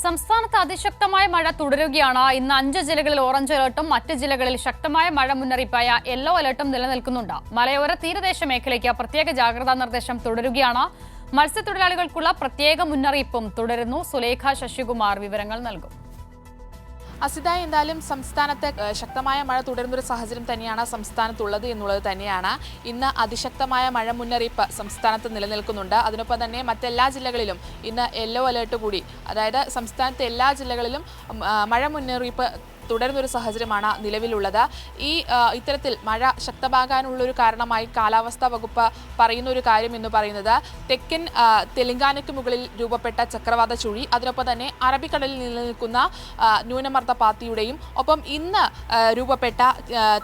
സംസ്ഥാനത്ത് അതിശക്തമായ മഴ തുടരുകയാണ്. ഇന്ന് 5 ജില്ലകളിൽ ഓറഞ്ച് അലർട്ടും മറ്റ് ജില്ലകളിൽ ശക്തമായ മഴ മുന്നറിയിപ്പായ യെല്ലോ അലർട്ടും നിലനിൽക്കുന്നുണ്ട്. മലയോര തീരദേശ മേഖലയ്ക്ക് പ്രത്യേക ജാഗ്രതാ നിർദ്ദേശം തുടരുകയാണ്. മത്സ്യത്തൊഴിലാളികൾക്കുള്ള പ്രത്യേക മുന്നറിയിപ്പും തുടരുന്നു. സുലേഖ ശശികുമാർ വിവരങ്ങൾ നൽകും. അസിത, എന്തായാലും സംസ്ഥാനത്ത് ശക്തമായ മഴ തുടരുന്നൊരു സാഹചര്യം തന്നെയാണ് സംസ്ഥാനത്തുള്ളത് എന്നുള്ളത് തന്നെയാണ്. ഇന്ന് അതിശക്തമായ മഴ മുന്നറിയിപ്പ് സംസ്ഥാനത്ത് നിലനിൽക്കുന്നുണ്ട്. അതിനൊപ്പം തന്നെ മറ്റെല്ലാ ജില്ലകളിലും ഇന്ന് യെല്ലോ അലേർട്ട് കൂടി, അതായത് സംസ്ഥാനത്തെ എല്ലാ ജില്ലകളിലും മഴ മുന്നറിയിപ്പ് തുടരുന്നൊരു സാഹചര്യമാണ് നിലവിലുള്ളത്. ഇത്തരത്തിൽ മഴ ശക്തമാകാനുള്ളൊരു കാരണമായി കാലാവസ്ഥാ വകുപ്പ് പറയുന്ന ഒരു കാര്യം എന്ന് പറയുന്നത് തെക്കൻ തെലങ്കാനയ്ക്ക് മുകളിൽ രൂപപ്പെട്ട ചക്രവാത ചുഴി, അതിനൊപ്പം തന്നെ അറബിക്കടലിൽ നിലനിൽക്കുന്ന ന്യൂനമർദ്ദ പാത്തിയുടെയും ഒപ്പം ഇന്ന് രൂപപ്പെട്ട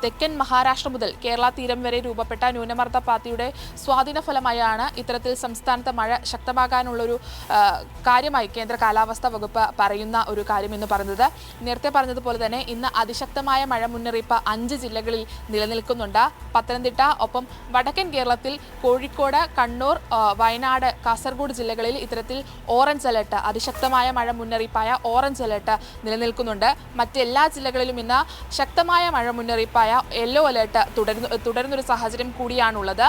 തെക്കൻ മഹാരാഷ്ട്ര മുതൽ കേരള തീരം വരെ രൂപപ്പെട്ട ന്യൂനമർദ്ദ പാത്തിയുടെ സ്വാധീന ഫലമായാണ് ഇത്തരത്തിൽ സംസ്ഥാനത്ത് മഴ ശക്തമാകാനുള്ളൊരു കാര്യമായി കേന്ദ്ര കാലാവസ്ഥാ വകുപ്പ് പറയുന്ന ഒരു കാര്യം എന്ന് പറയുന്നത്. നേരത്തെ പറഞ്ഞതുപോലെ തന്നെ ഇന്ന് അതിശക്തമായ മഴ മുന്നറിയിപ്പ് 5 ജില്ലകളിൽ നിലനിൽക്കുന്നുണ്ട്. പത്തനംതിട്ട, ഒപ്പം വടക്കൻ കേരളത്തിൽ കോഴിക്കോട്, കണ്ണൂർ, വയനാട്, കാസർഗോഡ് ജില്ലകളിൽ ഇത്തരത്തിൽ ഓറഞ്ച് അലർട്ട്, അതിശക്തമായ മഴ മുന്നറിയിപ്പായ ഓറഞ്ച് അലർട്ട് നിലനിൽക്കുന്നുണ്ട്. മറ്റെല്ലാ ജില്ലകളിലും ഇന്ന് ശക്തമായ മഴ മുന്നറിയിപ്പായ യെല്ലോ അലർട്ട് തുടരുന്നൊരു സാഹചര്യം കൂടിയാണുള്ളത്.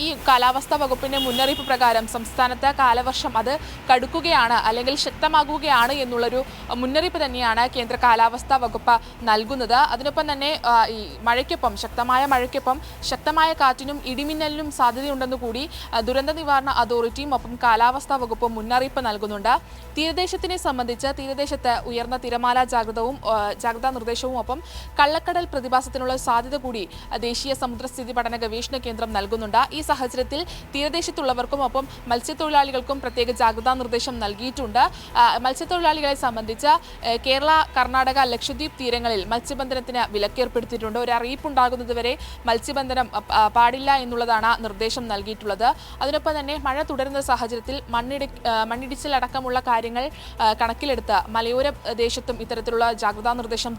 ഈ കാലാവസ്ഥാ വകുപ്പിന്റെ മുന്നറിയിപ്പ് പ്രകാരം സംസ്ഥാനത്ത് കാലവർഷം അത് കടുക്കുകയാണ് അല്ലെങ്കിൽ ശക്തമാകുകയാണ് എന്നുള്ളൊരു മുന്നറിയിപ്പ് തന്നെയാണ് കേന്ദ്ര കാലാവസ്ഥാ വകുപ്പ് നൽകുന്നത്. അതിനൊപ്പം തന്നെ ഈ മഴയ്ക്കൊപ്പം, ശക്തമായ മഴയ്ക്കൊപ്പം ശക്തമായ കാറ്റിനും ഇടിമിന്നലിനും സാധ്യതയുണ്ടെന്ന് കൂടി ദുരന്ത നിവാരണ അതോറിറ്റിയും ഒപ്പം കാലാവസ്ഥാ വകുപ്പും മുന്നറിയിപ്പ് നൽകുന്നുണ്ട്. തീരദേശത്തിനെ സംബന്ധിച്ച് തീരദേശത്ത് ഉയർന്ന തിരമാല ജാഗ്രതാ നിർദ്ദേശവും ഒപ്പം കള്ളക്കടൽ പ്രതിഭാസത്തിനുള്ള സാധ്യത കൂടി ദേശീയ സമുദ്രസ്ഥിതി പഠന ഗവേഷണ കേന്ദ്രം നൽകുന്നുണ്ട്. ഈ സാഹചര്യത്തിൽ തീരദേശത്തുള്ളവർക്കും ഒപ്പം മത്സ്യത്തൊഴിലാളികൾക്കും പ്രത്യേക ജാഗ്രതാ നിർദ്ദേശം നൽകിയിട്ടുണ്ട്. മത്സ്യത്തൊഴിലാളികളെ സംബന്ധിച്ച് കേരള, കർണാടക, ലക്ഷദ്വീപ് തീരങ്ങളിൽ മത്സ്യബന്ധനത്തിന് വിലക്കേർപ്പെടുത്തിയിട്ടുണ്ട്. ഒരു അറിയിപ്പുണ്ടാകുന്നതുവരെ മത്സ്യബന്ധനം പാടില്ല എന്നുള്ളതാണ് നിർദ്ദേശം നൽകിയിട്ടുള്ളത്. അതിനൊപ്പം തന്നെ മഴ തുടരുന്ന സാഹചര്യത്തിൽ മണ്ണിടിച്ചിലടക്കമുള്ള കാര്യങ്ങൾ കണക്കിലെടുത്ത് മലയോര ദേശത്തും ഇത്തരത്തിലുള്ള ജാഗ്രതാ നിർദ്ദേശം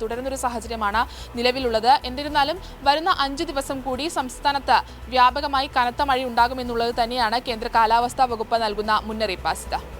തുടരുന്നൊരു സാഹചര്യമാണ് നിലവിലുള്ളത്. എന്നിരുന്നാലും വരുന്ന 5 ദിവസം കൂടി സംസ്ഥാനത്ത് വ്യാപകമായി കനത്ത മഴ ഉണ്ടാകുമെന്നുള്ളത് തന്നെയാണ് കേന്ദ്ര കാലാവസ്ഥാ വകുപ്പ് നൽകുന്ന മുന്നറിയിപ്പ്.